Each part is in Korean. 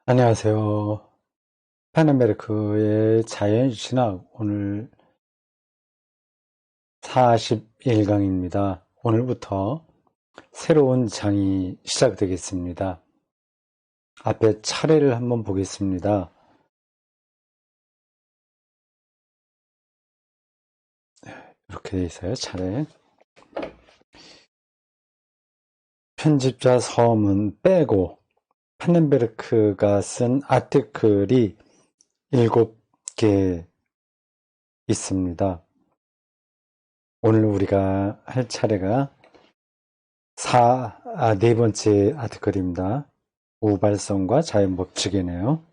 안녕하세요. 파나메르크의 자연신학 오늘 41강입니다. 오늘부터 새로운 장이 시작되겠습니다. 앞에 차례를 한번 보겠습니다. 이렇게 돼 있어요. 차례. 편집자 서문 빼고 파넨베르크가 쓴 아티클이 7개 있습니다. 오늘 우리가 할 차례가 네 번째 아티클입니다. 우발성과 자연법칙이네요.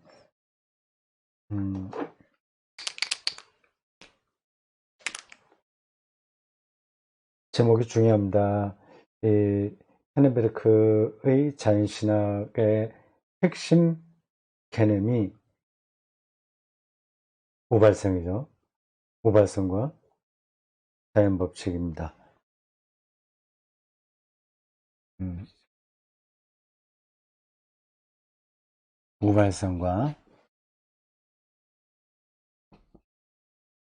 제목이 중요합니다. 이 헤네베르크의 자연신학의 핵심 개념이 우발성이죠. 우발성과 자연법칙입니다. 우발성과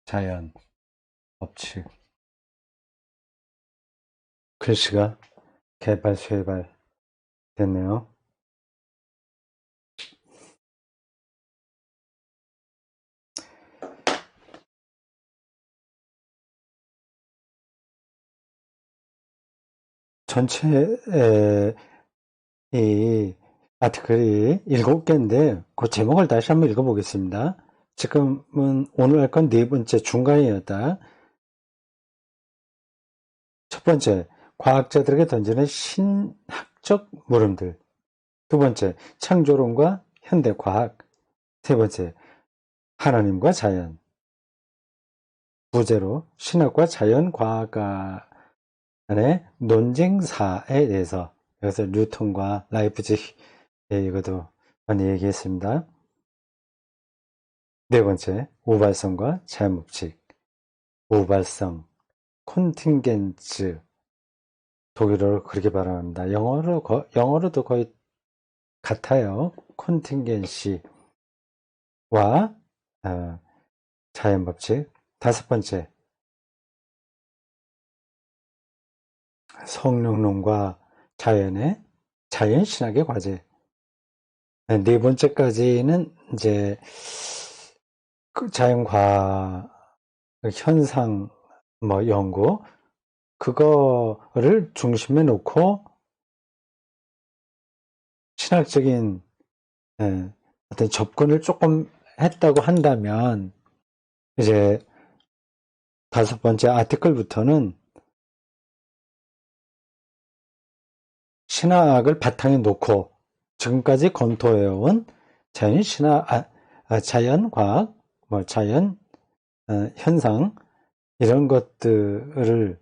자연법칙. 글씨가 개발쇠발 됐네요. 전체에 이 아티클이 7개인데 그 제목을 다시 한번 읽어보겠습니다. 지금은 오늘 할 건 네 번째 중간이었다. 첫 번째, 과학자들에게 던지는 신학적 물음들. 두 번째, 창조론과 현대과학. 세 번째, 하나님과 자연. 부제로 신학과 자연과학 간의 논쟁사에 대해서 여기서 뉴턴과 라이프치히 이것도 많이 얘기했습니다. 네 번째, 우발성과 자연법칙. 우발성, 콘팅겐츠, 독일어로 그렇게 발음합니다. 영어로도 거의 같아요. 콘팅겐시와 자연법칙. 다섯 번째, 성령론과 자연신학의 과제. 네 번째까지는 이제 그 자연과학 현상 연구 그거를 중심에 놓고 신학적인 어떤 접근을 조금 했다고 한다면 이제 다섯 번째 아티클부터는 신학을 바탕에 놓고 지금까지 검토해온 자연과학, 자연 현상 이런 것들을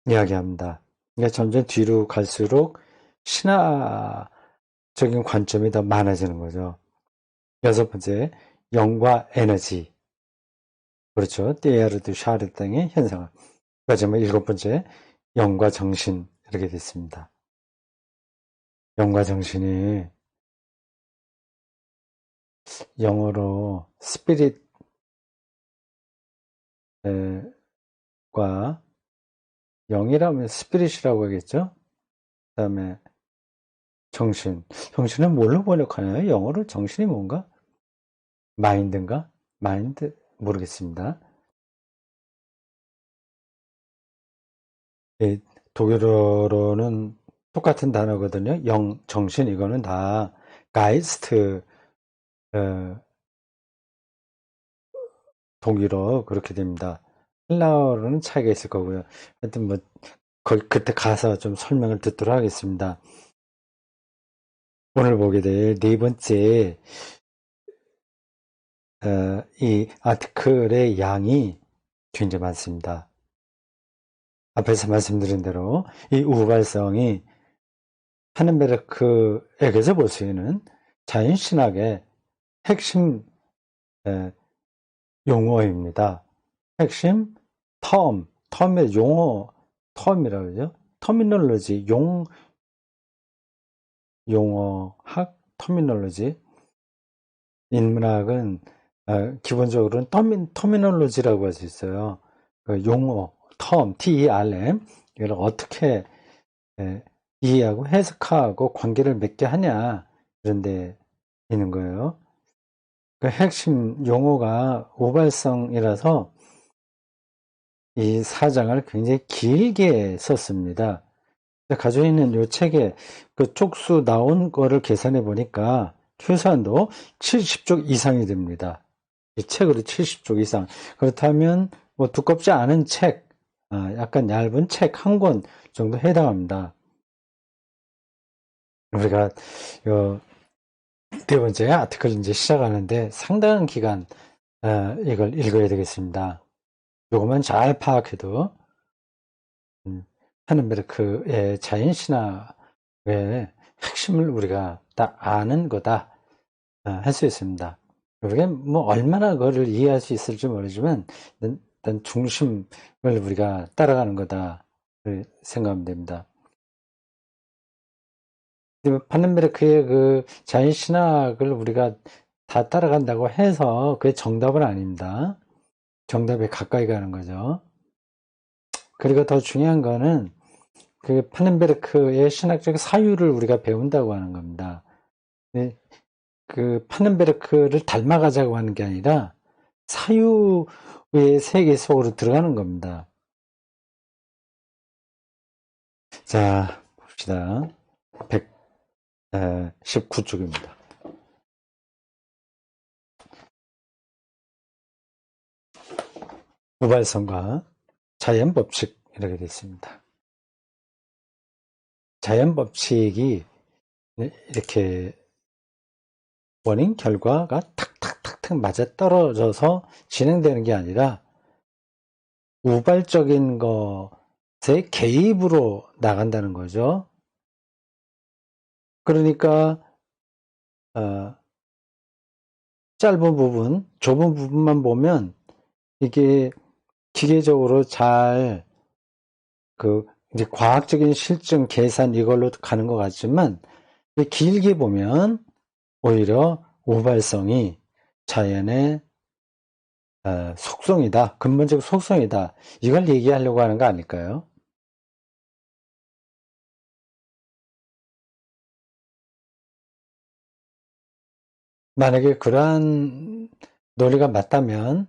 이야기합니다. 그러니까 점점 뒤로 갈수록 신화적인 관점이 더 많아지는 거죠. 여섯 번째, 영과 에너지. 그렇죠. 띠에르드 샤르 등의 현상을. 마지막 일곱 번째, 영과 정신. 이렇게 됐습니다. 영과 정신이 영어로 스피릿과 영이라면 스피릿이라고 하겠죠. 그 다음에 정신은 뭘로 번역하나요? 영어로 정신이 뭔가? 마인드인가? 마인드? 모르겠습니다. 예, 독일어로는 똑같은 단어거든요. 정신, 이거는 다 가이스트, 독일어 그렇게 됩니다. 헬라어로는 차이가 있을 거고요. 하여튼 그때 가서 좀 설명을 듣도록 하겠습니다. 오늘 보게 될 네 번째, 이 아티클의 양이 굉장히 많습니다. 앞에서 말씀드린 대로 이 우발성이 하넨베르크에게서 볼 수 있는 자연신학의 핵심 용어입니다. 핵심 텀의 용어, 텀이라고 그러죠. 터미널로지, 용어학 터미널로지. 인문학은 기본적으로는 터미널로지라고 할 수 있어요. 그 용어, TERM, 이걸 어떻게 이해하고 해석하고 관계를 맺게 하냐, 이런 데 있는 거예요. 그 핵심 용어가 우발성이라서 이 4장을 굉장히 길게 썼습니다. 가지고 있는 이 책에 그 쪽수 나온 거를 계산해 보니까 최소한도 70쪽 이상이 됩니다. 이 책으로 70쪽 이상. 그렇다면 뭐 두껍지 않은 책, 약간 얇은 책 한 권 정도 해당합니다. 우리가 네 번째 아티클 이제 시작하는데 상당한 기간 이걸 읽어야 되겠습니다. 요것만 잘 파악해도 파넨베르크의 자연신학의 핵심을 우리가 딱 아는 거다 할 수 있습니다. 우리가 뭐 얼마나 그거를 이해할 수 있을지 모르지만 일단 중심을 우리가 따라가는 거다 생각하면 됩니다. 파넨베르크의 그 자연신학을 우리가 다 따라간다고 해서 그게 정답은 아닙니다. 정답에 가까이 가는 거죠. 그리고 더 중요한 거는 그 파넨베르크의 신학적 사유를 우리가 배운다고 하는 겁니다. 그 파넨베르크를 닮아가자고 하는 게 아니라 사유의 세계 속으로 들어가는 겁니다. 자, 봅시다. 119쪽입니다. 우발성과 자연법칙 이렇게 되어 있습니다. 자연법칙이 이렇게 원인 결과가 탁탁탁탁 맞아떨어져서 진행되는 게 아니라 우발적인 것에 개입으로 나간다는 거죠. 그러니까 짧은 부분, 좁은 부분만 보면 이게 기계적으로 잘 이제 과학적인 실증 계산 이걸로 가는 것 같지만 길게 보면 오히려 우발성이 자연의 속성이다. 근본적 속성이다. 이걸 얘기하려고 하는 거 아닐까요? 만약에 그러한 논리가 맞다면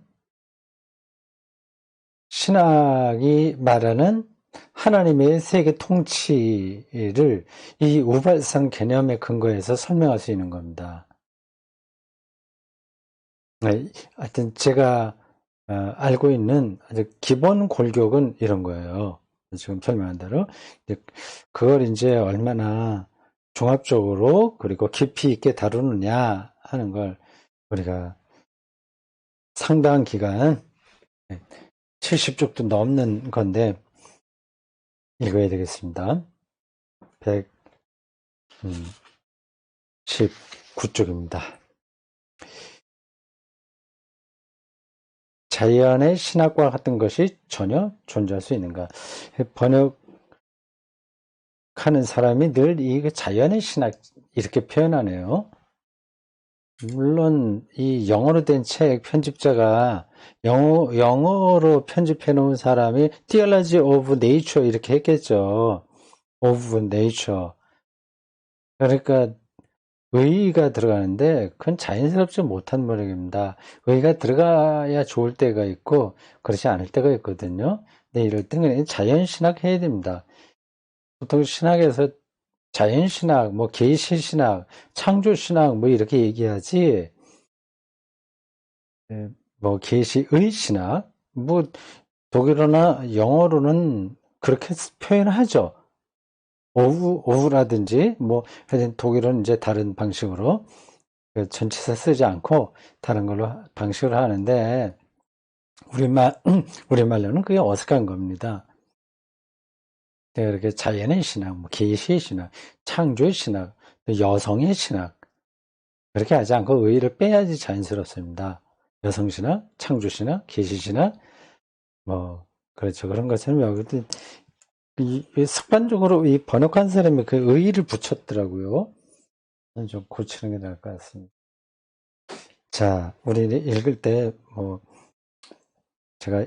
신학이 말하는 하나님의 세계 통치를 이 우발성 개념의 근거에서 설명할 수 있는 겁니다. 하여튼 제가 알고 있는 아주 기본 골격은 이런 거예요. 지금 설명한 대로 그걸 이제 얼마나 종합적으로 그리고 깊이 있게 다루느냐 하는 걸 우리가 상당한 기간 70쪽도 넘는 건데 읽어야 되겠습니다. 119쪽입니다. 자연의 신학과 같은 것이 전혀 존재할 수 있는가? 번역하는 사람이 늘 이 자연의 신학 이렇게 표현하네요. 물론 이 영어로 된 책 편집자가 영어로 편집해 놓은 사람이 Theology of Nature 이렇게 했겠죠. of Nature. 그러니까 의의가 들어가는데 그건 자연스럽지 못한 번역입니다. 의의가 들어가야 좋을 때가 있고 그렇지 않을 때가 있거든요. 근데 이럴 때는 자연신학 해야 됩니다. 보통 신학에서 자연신학, 뭐 계시신학, 창조신학 뭐 이렇게 얘기하지 뭐 계시의 신학, 뭐 독일어나 영어로는 그렇게 표현하죠. 오후라든지 뭐 하여튼 독일어는 이제 다른 방식으로 전치사 쓰지 않고 다른 걸로 방식으로 하는데 우리말로는 그게 어색한 겁니다. 이렇게 자연의 신학, 뭐 계시의 신학, 창조의 신학, 여성의 신학 그렇게 하지 않고 의의를 빼야지 자연스럽습니다. 여성신학, 창조신학, 계시신학 뭐 그렇죠. 그런 것처럼 여기도 이 습관적으로 이 번역한 사람이 그 의의를 붙였더라고요. 좀 고치는 게 나을 것 같습니다. 자, 우리 읽을 때 제가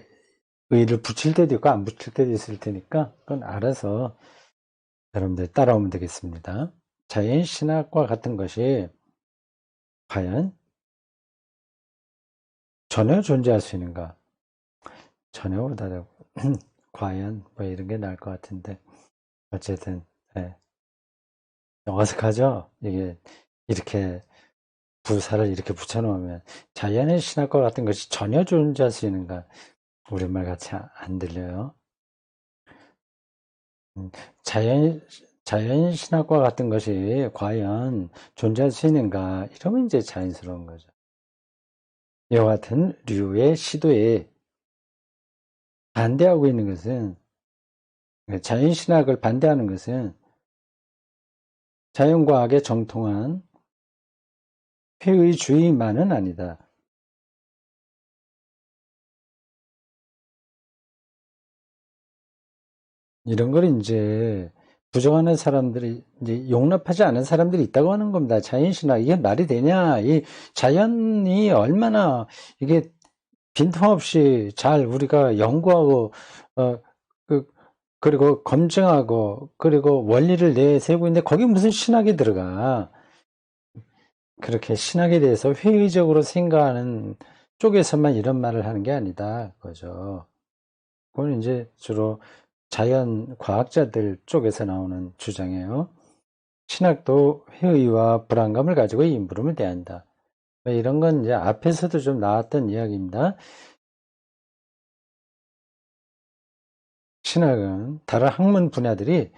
의를 붙일 때도 있고 안 붙일 때도 있을 테니까 그건 알아서 여러분들 따라오면 되겠습니다. 자연신학과 같은 것이 과연 전혀 존재할 수 있는가? 전혀보다 과연 이런 게 나을 것 같은데 어쨌든 어색하죠? 이게 이렇게 부사를 이렇게 붙여놓으면 자연의 신학과 같은 것이 전혀 존재할 수 있는가? 우리말 같이 안 들려요. 자연신학과 같은 것이 과연 존재할 수 있는가? 이러면 이제 자연스러운 거죠. 이와 같은 류의 시도에 반대하고 있는 것은, 자연신학을 반대하는 것은 자연과학에 정통한 회의주의만은 아니다. 이런 걸 이제 부정하는 사람들이 이제 용납하지 않은 사람들이 있다고 하는 겁니다. 자연신학 이게 말이 되냐? 이 자연이 얼마나 이게 빈틈없이 잘 우리가 연구하고 그리고 검증하고 그리고 원리를 내세우고 있는데 거기 무슨 신학이 들어가? 그렇게 신학에 대해서 회의적으로 생각하는 쪽에서만 이런 말을 하는 게 아니다. 그거죠. 그건 이제 주로 자연 과학자들 쪽에서 나오는 주장이에요. 신학도 회의와 불안감을 가지고 이 물음을 대한다. 이런 건 이제 앞에서도 좀 나왔던 이야기입니다. 신학은 다른 학문 분야들이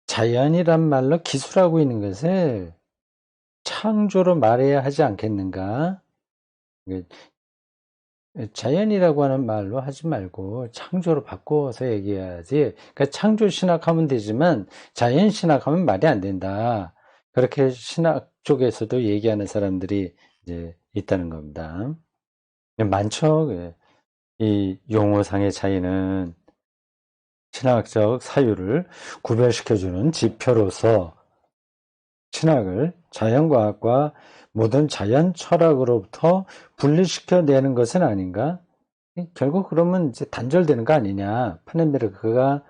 자연이란 말로 기술하고 있는 것을 창조로 말해야 하지 않겠는가? 자연이라고 하는 말로 하지 말고 창조로 바꿔서 얘기해야지. 그러니까 창조 신학하면 되지만 자연 신학하면 말이 안 된다. 그렇게 신학 쪽에서도 얘기하는 사람들이 이제 있다는 겁니다. 많죠. 이 용어상의 차이는 신학적 사유를 구별시켜주는 지표로서 신학을 자연과학과 모든 자연 철학으로부터 분리시켜내는 것은 아닌가? 결국 그러면 이제 단절되는 거 아니냐. 파넨베르크가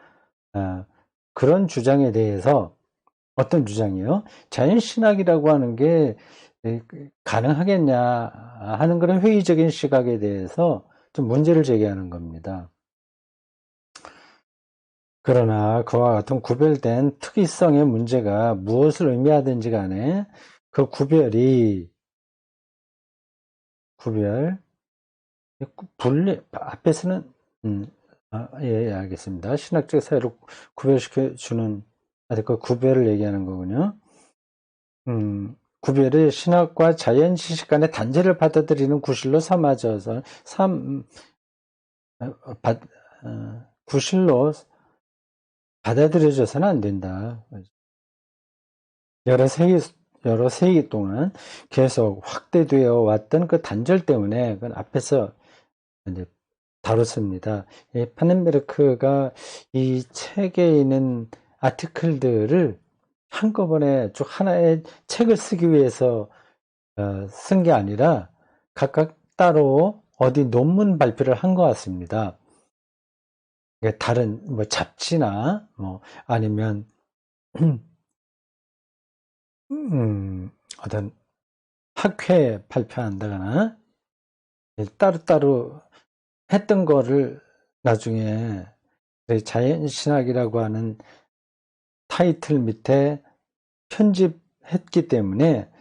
그런 주장에 대해서 어떤 주장이요? 자연신학이라고 하는 게 가능하겠냐 하는 그런 회의적인 시각에 대해서 좀 문제를 제기하는 겁니다. 그러나 그와 같은 구별된 특이성의 문제가 무엇을 의미하든지 간에 그 구별, 분리, 앞에서는, 예, 알겠습니다. 신학적 사회를 구별시켜주는, 그 구별을 얘기하는 거군요. 구별이 신학과 자연 지식 간의 단절을 받아들이는 구실로 삼아져서, 구실로 받아들여져서는 안 된다. 여러 세기 동안 계속 확대되어 왔던 그 단절 때문에, 그건 앞에서 이제 다뤘습니다. 파넨베르크가 이 책에 있는 아티클들을 한꺼번에 쭉 하나의 책을 쓰기 위해서 쓴 게 아니라 각각 따로 어디 논문 발표를 한 것 같습니다. 다른 잡지나 아니면 어떤 학회에 발표한다거나 따로따로 했던 거를 나중에 자연신학이라고 하는 타이틀 밑에 편집했기 때문에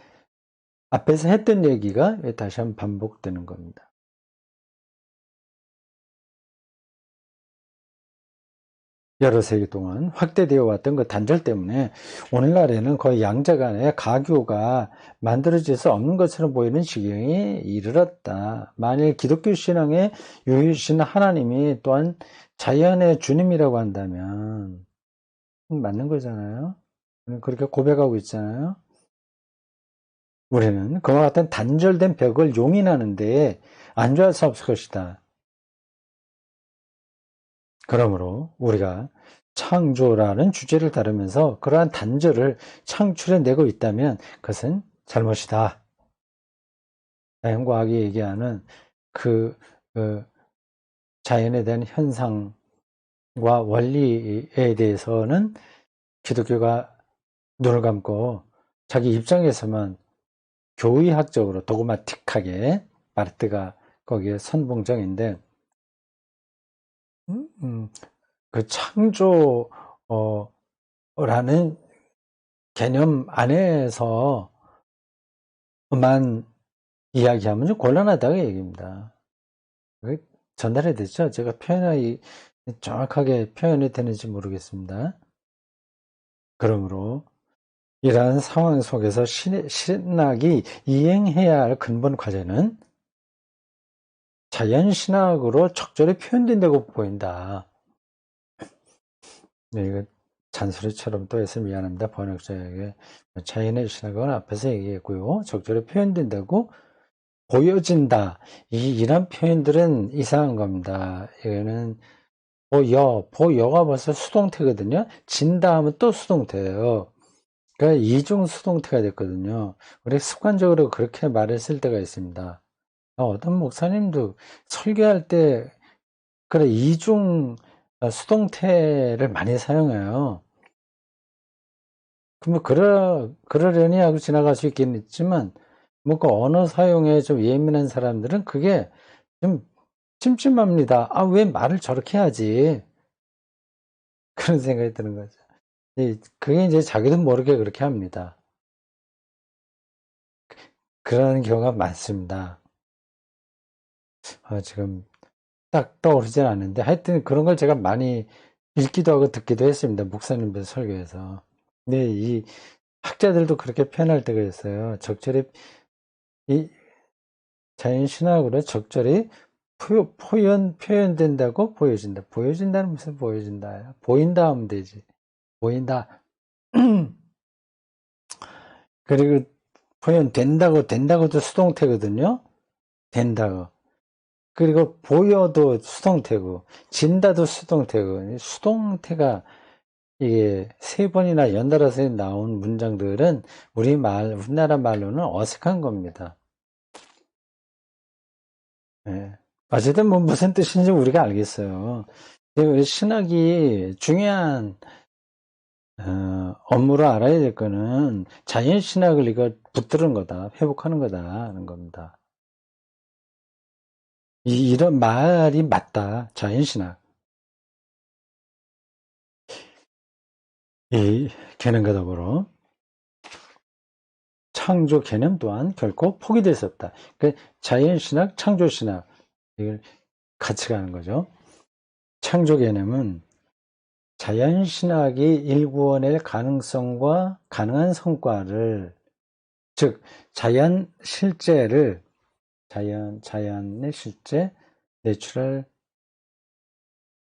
앞에서 했던 얘기가 다시 한번 반복되는 겁니다. 여러 세기 동안 확대되어 왔던 그 단절 때문에 오늘날에는 거의 양자 간의 가교가 만들어질 수 없는 것처럼 보이는 지경에 이르렀다. 만일 기독교 신앙의 유일신 하나님이 또한 자연의 주님이라고 한다면 맞는 거잖아요. 그렇게 고백하고 있잖아요. 우리는 그와 같은 단절된 벽을 용인하는데 안주할 수 없을 것이다. 그러므로 우리가 창조라는 주제를 다루면서 그러한 단절을 창출해내고 있다면 그것은 잘못이다. 자연과학이 얘기하는 그 자연에 대한 현상과 원리에 대해서는 기독교가 눈을 감고 자기 입장에서만 교의학적으로 도그마틱하게 바르트가 거기에 선봉적인데 그 창조라는 개념 안에서만 이야기하면 좀 곤란하다고 얘기입니다. 전달이 됐죠? 제가 정확하게 표현이 되는지 모르겠습니다. 그러므로 이러한 상황 속에서 신학이 이행해야 할 근본 과제는 자연신학으로 적절히 표현된다고 보인다. 네, 이거 잔소리처럼 또 해서 미안합니다. 번역자에게. 자연의 신학은 앞에서 얘기했고요. 적절히 표현된다고 보여진다. 이런 표현들은 이상한 겁니다. 이거는 보여가 벌써 수동태거든요. 진다 하면 또 수동태예요. 그러니까 이중 수동태가 됐거든요. 우리 습관적으로 그렇게 말했을 때가 있습니다. 어떤 목사님도 설교할 때 그래 이중 수동태를 많이 사용해요. 그러면 그러려니 하고 지나갈 수 있겠지만 뭐 그 언어 사용에 좀 예민한 사람들은 그게 좀 찜찜합니다. 왜 말을 저렇게 하지? 그런 생각이 드는 거죠. 그게 이제 자기도 모르게 그렇게 합니다. 그러는 경우가 많습니다. 지금 딱 떠오르진 않는데 하여튼 그런 걸 제가 많이 읽기도 하고 듣기도 했습니다. 목사님들 설교에서. 근데 이 학자들도 그렇게 표현할 때가 있어요. 적절히 이 자연신학으로 적절히 표현된다고 보여진다. 보여진다는 무슨 보여진다야? 보인다 하면 되지. 보인다. 그리고 된다고도 수동태거든요. 된다고. 그리고 보여도 수동태고, 진다도 수동태고, 수동태가 이게 3번이나 연달아서 나온 문장들은 우리나라 말로는 어색한 겁니다. 예. 어쨌든 뭐 무슨 뜻인지 우리가 알겠어요. 우리 신학이 중요한 업무로 알아야 될 거는 자연신학을 이거 붙드는 거다, 회복하는 거다 하는 겁니다. 이런 말이 맞다. 자연신학. 이 개념과 더불어 창조 개념 또한 결코 포기될 수 없다. 그러니까 자연신학, 창조신학 이걸 같이 가는 거죠. 창조 개념은 자연신학이 일구어낼 가능성과 가능한 성과를, 즉 자연의 실제,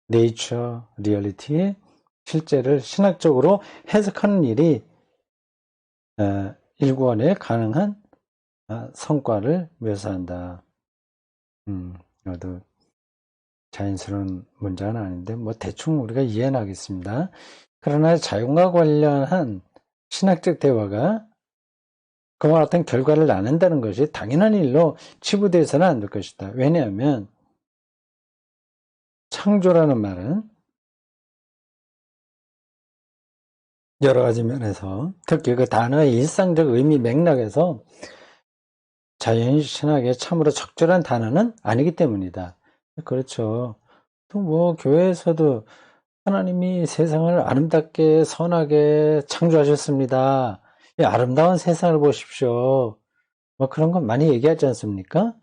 네이처 리얼리티의 실제를 신학적으로 해석하는 일이 일구어낼 가능한 성과를 묘사한다. 이것도 자연스러운 문장은 아닌데 뭐 대충 우리가 이해는 하겠습니다. 그러나 자연과 관련한 신학적 대화가 그와 같은 결과를 낳는다는 것이 당연한 일로 치부되어서는 안 될 것이다. 왜냐하면 창조라는 말은 여러 가지 면에서 특히 그 단어의 일상적 의미 맥락에서 자연신학에 참으로 적절한 단어는 아니기 때문이다. 그렇죠. 또 뭐 교회에서도 하나님이 세상을 아름답게 선하게 창조하셨습니다. 이 아름다운 세상을 보십시오. 뭐 그런 건 많이 얘기하지 않습니까?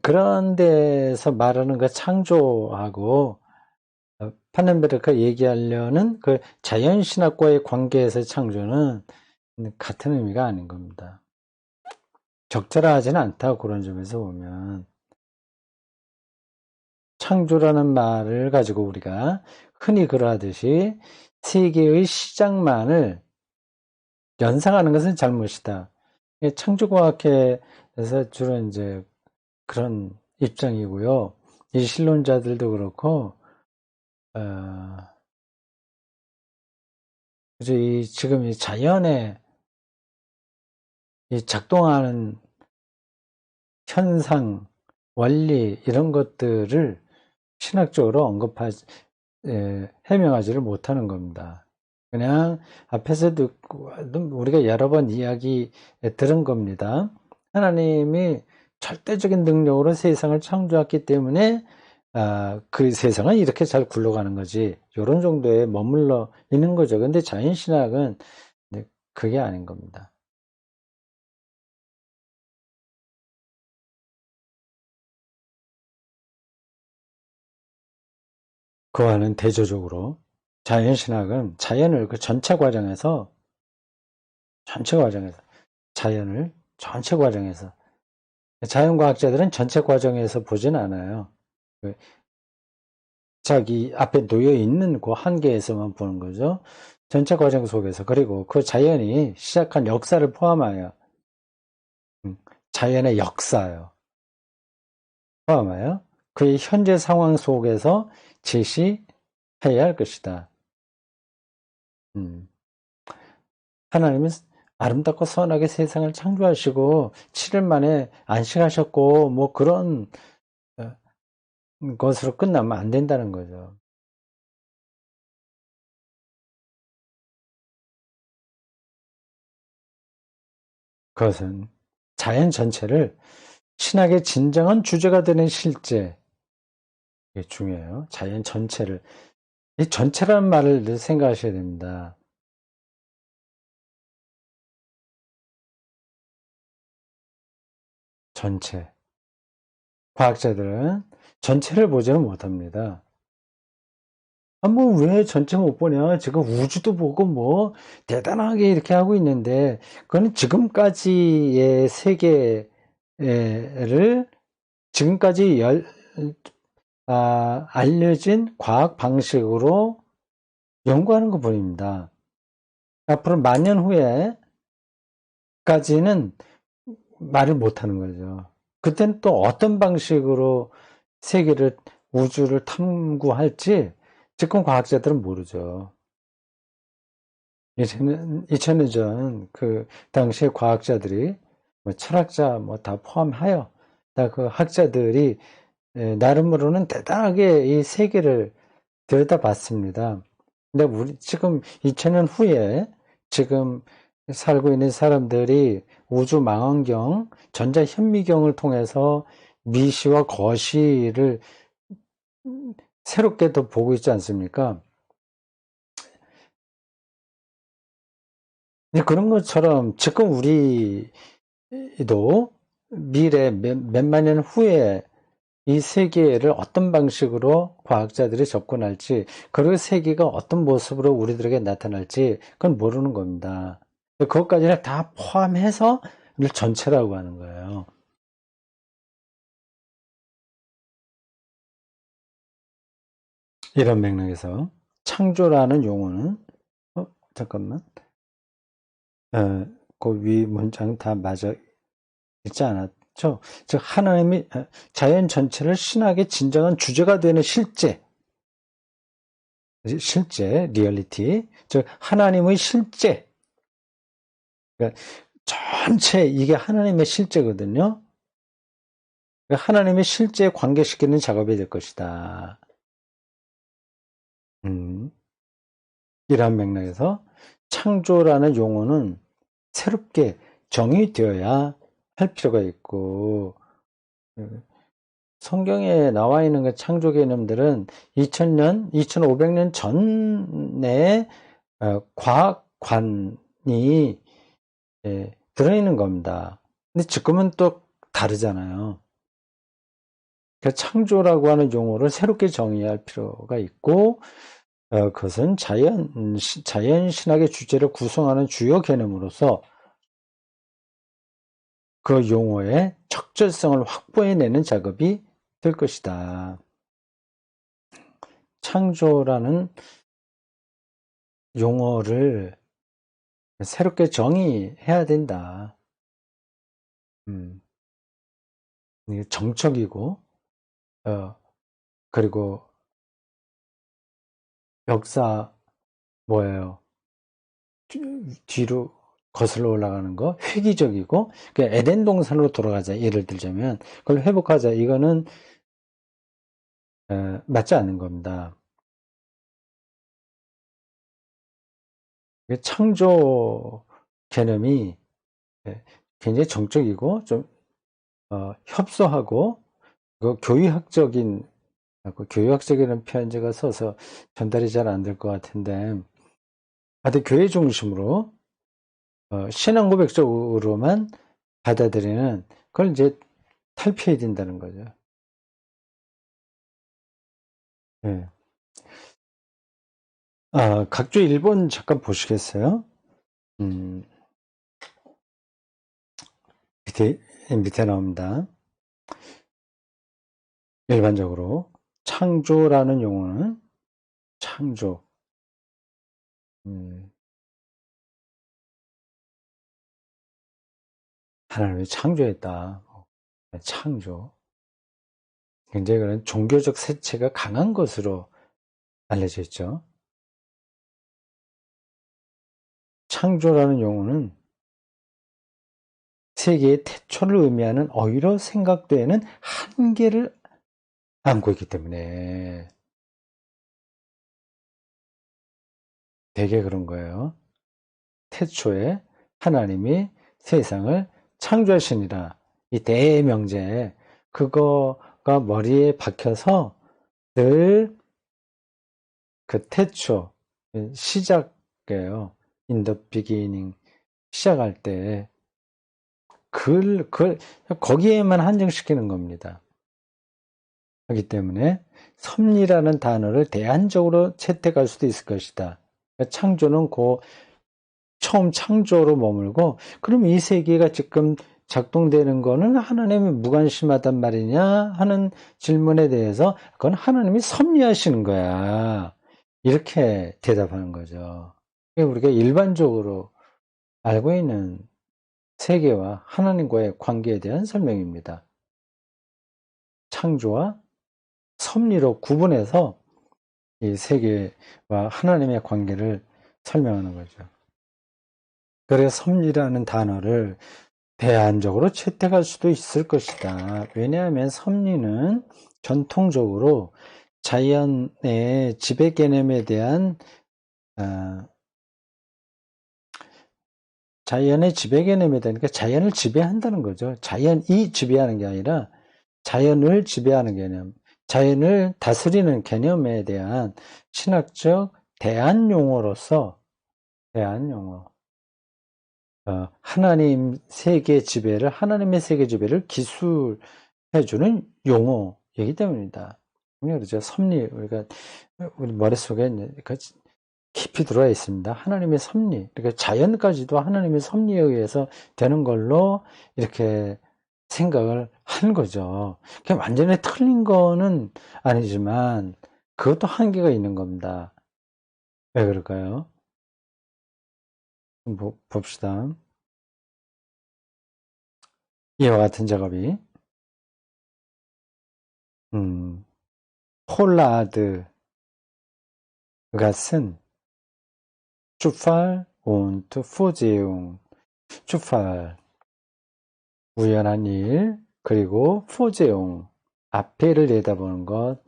그런 데서 말하는 그 창조하고 파넨베르크가 얘기하려는 그 자연신학과의 관계에서의 창조는 같은 의미가 아닌 겁니다. 적절하지는 않다. 그런 점에서 보면 창조라는 말을 가지고 우리가 흔히 그러하듯이 세계의 시작만을 연상하는 것은 잘못이다. 창조과학회에서 주로 이제 그런 입장이고요. 이 신론자들도 그렇고, 지금 이 자연에 이 작동하는 현상, 원리 이런 것들을 신학적으로 해명하지를 못하는 겁니다. 그냥 앞에서 듣고 우리가 여러 번 이야기 들은 겁니다. 하나님이 절대적인 능력으로 세상을 창조했기 때문에 그 세상은 이렇게 잘 굴러가는 거지. 이런 정도에 머물러 있는 거죠. 근데 자연신학은 그게 아닌 겁니다. 그와는 대조적으로 자연신학은 자연을 그 전체 과정에서 전체 과정에서 자연과학자들은 전체 과정에서 보진 않아요. 그 자기 앞에 놓여 있는 그 한계에서만 보는 거죠. 전체 과정 속에서. 그리고 그 자연이 시작한 역사를 포함하여 자연의 역사요. 포함하여 그의 현재 상황 속에서 제시해야 할 것이다. 하나님은 아름답고 선하게 세상을 창조하시고 7일 만에 안식하셨고 뭐 그런 것으로 끝나면 안 된다는 거죠. 그것은 자연 전체를 신학의 진정한 주제가 되는 실제, 이게 중요해요. 자연 전체를. 이 전체라는 말을 늘 생각하셔야 됩니다. 전체. 과학자들은 전체를 보지는 못합니다. 뭐, 왜 전체 못 보냐? 지금 우주도 보고 뭐, 대단하게 이렇게 하고 있는데, 그건 지금까지의 세계를, 지금까지 알려진 과학 방식으로 연구하는 것 뿐입니다. 앞으로 만년 후에까지는 말을 못하는 거죠. 그때는 또 어떤 방식으로 세계를, 우주를 탐구할지 지금 과학자들은 모르죠. 2000년 전 그 당시에 과학자들이 뭐 철학자 뭐 다 포함하여 다 그 학자들이 나름으로는 대단하게 이 세계를 들여다봤습니다. 근데 우리 지금 2000년 후에 지금 살고 있는 사람들이 우주 망원경, 전자현미경을 통해서 미시와 거시를 새롭게 더 보고 있지 않습니까? 그런 것처럼 지금 우리도 미래 몇만 년 후에 이 세계를 어떤 방식으로 과학자들이 접근할지, 그리고 세계가 어떤 모습으로 우리들에게 나타날지, 그건 모르는 겁니다. 그것까지는 다 포함해서 전체라고 하는 거예요. 이런 맥락에서 창조라는 용어는 잠깐만 그 위 문장 다 맞아 있지 않았죠? 즉 하나님이 자연 전체를 신학의 진정한 주제가 되는 실제 리얼리티, 즉 하나님의 실제, 그러니까 전체 이게 하나님의 실제거든요. 그러니까 하나님의 실제에 관계시키는 작업이 될 것이다. 이러한 맥락에서 창조라는 용어는 새롭게 정의되어야 할 필요가 있고, 성경에 나와 있는 그 창조 개념들은 2000년, 2500년 전에 과학관이 들어있는 겁니다. 근데 지금은 또 다르잖아요. 그 창조라고 하는 용어를 새롭게 정의할 필요가 있고, 그것은 자연신학의 주제를 구성하는 주요 개념으로서 그 용어의 적절성을 확보해내는 작업이 될 것이다. 창조라는 용어를 새롭게 정의해야 된다. 이게 정적이고, 그리고 역사, 뭐예요? 뒤로 거슬러 올라가는 거, 획기적이고, 에덴 동산으로 돌아가자. 예를 들자면, 그걸 회복하자. 이거는 맞지 않는 겁니다. 창조 개념이 굉장히 정적이고 좀 협소하고 교육학적인 교육학적이라는 표현 제가 써서 전달이 잘 안 될 것 같은데, 하여튼 교회 중심으로 신앙 고백적으로만 받아들이는 그걸 이제 탈피해야 된다는 거죠. 네. 각주 1번 잠깐 보시겠어요? 밑에 나옵니다. 일반적으로 창조라는 용어는 창조, 하나님이 창조했다. 창조. 굉장히 그런 종교적 색채가 강한 것으로 알려져 있죠. 창조라는 용어는 세계의 태초를 의미하는 어휘로 생각되는 한계를 안고 있기 때문에 되게 그런 거예요. 태초에 하나님이 세상을 창조하시니라. 이 대명제, 그거가 머리에 박혀서 늘 그 태초, 시작이에요. In the beginning. 시작할 때, 거기에만 한정시키는 겁니다. 그렇기 때문에 섭리라는 단어를 대안적으로 채택할 수도 있을 것이다. 창조는 처음 창조로 머물고, 그럼 이 세계가 지금 작동되는 거는 하나님이 무관심하단 말이냐 하는 질문에 대해서 그건 하나님이 섭리하시는 거야. 이렇게 대답하는 거죠. 우리가 일반적으로 알고 있는 세계와 하나님과의 관계에 대한 설명입니다. 창조와 섭리로 구분해서 이 세계와 하나님의 관계를 설명하는 거죠. 그래서 섭리라는 단어를 대안적으로 채택할 수도 있을 것이다. 왜냐하면 섭리는 전통적으로 자연의 지배 개념에 대한 자연의 지배 개념에 대한, 그러니까 자연을 지배한다는 거죠. 자연이 지배하는 게 아니라 자연을 지배하는 개념, 자연을 다스리는 개념에 대한 신학적 대안 용어로서 하나님의 세계 지배를 기술해주는 용어이기 때문이다. 그렇죠. 섭리, 우리 머릿속에 깊이 들어와 있습니다. 하나님의 섭리, 그러니까 자연까지도 하나님의 섭리에 의해서 되는 걸로 이렇게 생각을 하는 거죠. 그냥 완전히 틀린 거는 아니지만 그것도 한계가 있는 겁니다. 왜 그럴까요? 봅시다. 이와 같은 작업이 폴라드가 쓴 Zufall und Vorsehung, Zufall 우연한 일, 그리고 Vorsehung 앞에를 내다보는 것,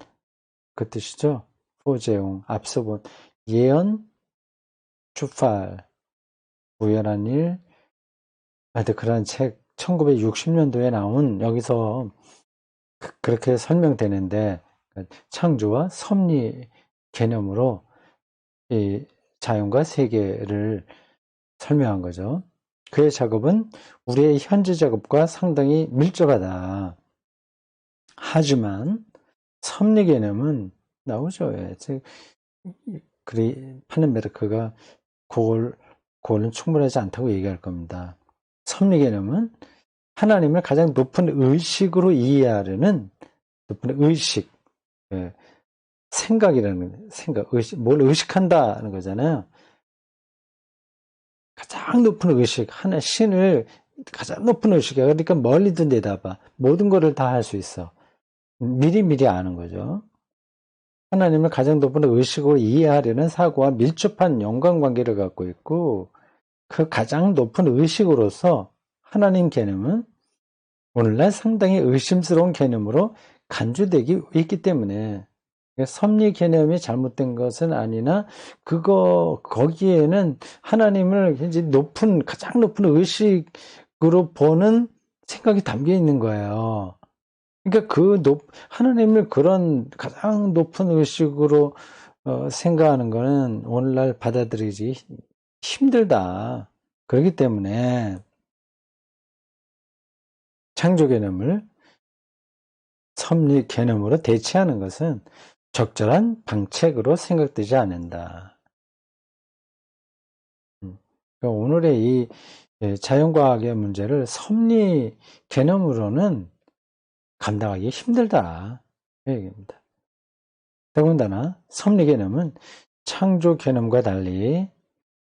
그 뜻이죠. Vorsehung 앞서 본 예언, Zufall 우연한 일. 하여튼 그런 책 1960년도에 나온, 여기서 그렇게 설명되는데 창조와 섭리 개념으로 이 자연과 세계를 설명한 거죠. 그의 작업은 우리의 현재 작업과 상당히 밀접하다. 하지만 섭리 개념은 나오죠. 파넨베르크가 그걸는 충분하지 않다고 얘기할 겁니다. 섭리 개념은 하나님을 가장 높은 의식으로 이해하려는 높은 의식, 생각이라는 생각, 뭘 의식한다는 거잖아요. 가장 높은 의식, 신을 가장 높은 의식이야. 그러니까 멀리든 내다봐. 모든 거를 다 할 수 있어. 미리미리 아는 거죠. 하나님을 가장 높은 의식으로 이해하려는 사고와 밀접한 연관관계를 갖고 있고, 그 가장 높은 의식으로서 하나님 개념은 오늘날 상당히 의심스러운 개념으로 간주되기 있기 때문에 섭리 개념이 잘못된 것은 아니나 거기에는 하나님을 굉장히 가장 높은 의식으로 보는 생각이 담겨 있는 거예요. 그러니까 하나님을 그런 가장 높은 의식으로 생각하는 거는 오늘날 받아들이기 힘들다. 그렇기 때문에 창조 개념을 섭리 개념으로 대체하는 것은 적절한 방책으로 생각되지 않는다. 그러니까 오늘의 이 자연과학의 문제를 섭리 개념으로는 감당하기 힘들다. 이 얘기입니다. 더군다나 섭리 개념은 창조 개념과 달리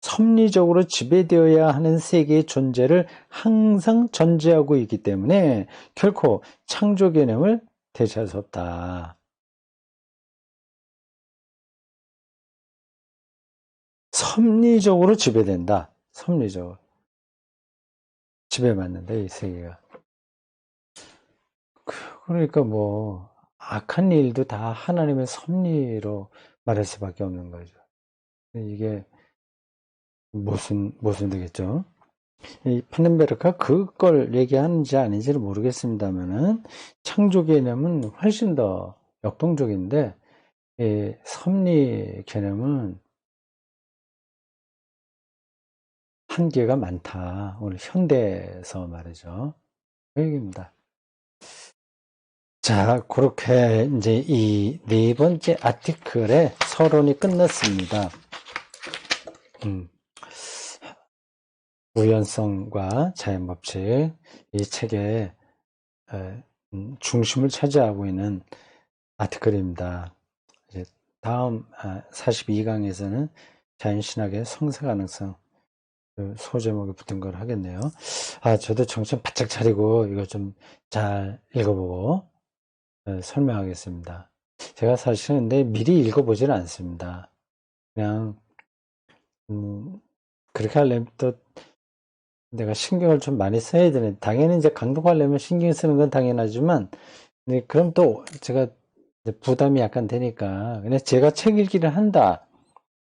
섭리적으로 지배되어야 하는 세계의 존재를 항상 전제하고 있기 때문에 결코 창조 개념을 대체할 수 없다. 섭리적으로 지배된다. 섭리적으로. 지배받는다, 이 세계가. 그러니까 악한 일도 다 하나님의 섭리로 말할 수밖에 없는 거죠. 이게 무슨 되겠죠? 이 판덴베르크가 그걸 얘기하는지 아닌지는 모르겠습니다만은 창조 개념은 훨씬 더 역동적인데 이 섭리 개념은 한계가 많다. 오늘 현대에서 말이죠. 그 얘기입니다. 자, 그렇게 이제 이 네 번째 아티클의 서론이 끝났습니다. 우연성과 자연법칙, 이 책의 중심을 차지하고 있는 아티클입니다. 이제 다음 42강에서는 자연신학의 성사 가능성 소제목에 붙은 걸 하겠네요. 저도 정신 바짝 차리고 이거 좀 잘 읽어보고 설명하겠습니다. 제가 사실은 미리 읽어보지는 않습니다. 그냥 그렇게 하려면 또 내가 신경을 좀 많이 써야 되는, 당연히 이제 강독하려면 신경 쓰는 건 당연하지만, 그럼 또 제가 부담이 약간 되니까, 그냥 제가 책 읽기를 한다.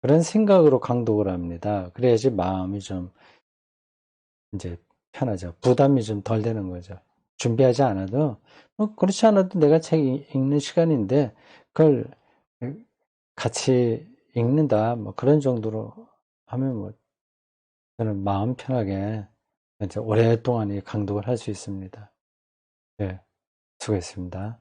그런 생각으로 강독을 합니다. 그래야지 마음이 좀 이제 편하죠. 부담이 좀 덜 되는 거죠. 준비하지 않아도, 그렇지 않아도 내가 책 읽는 시간인데, 그걸 같이 읽는다. 그런 정도로 하면 저는 마음 편하게 이제 오랫동안 이 강독을 할 수 있습니다. 네, 수고했습니다.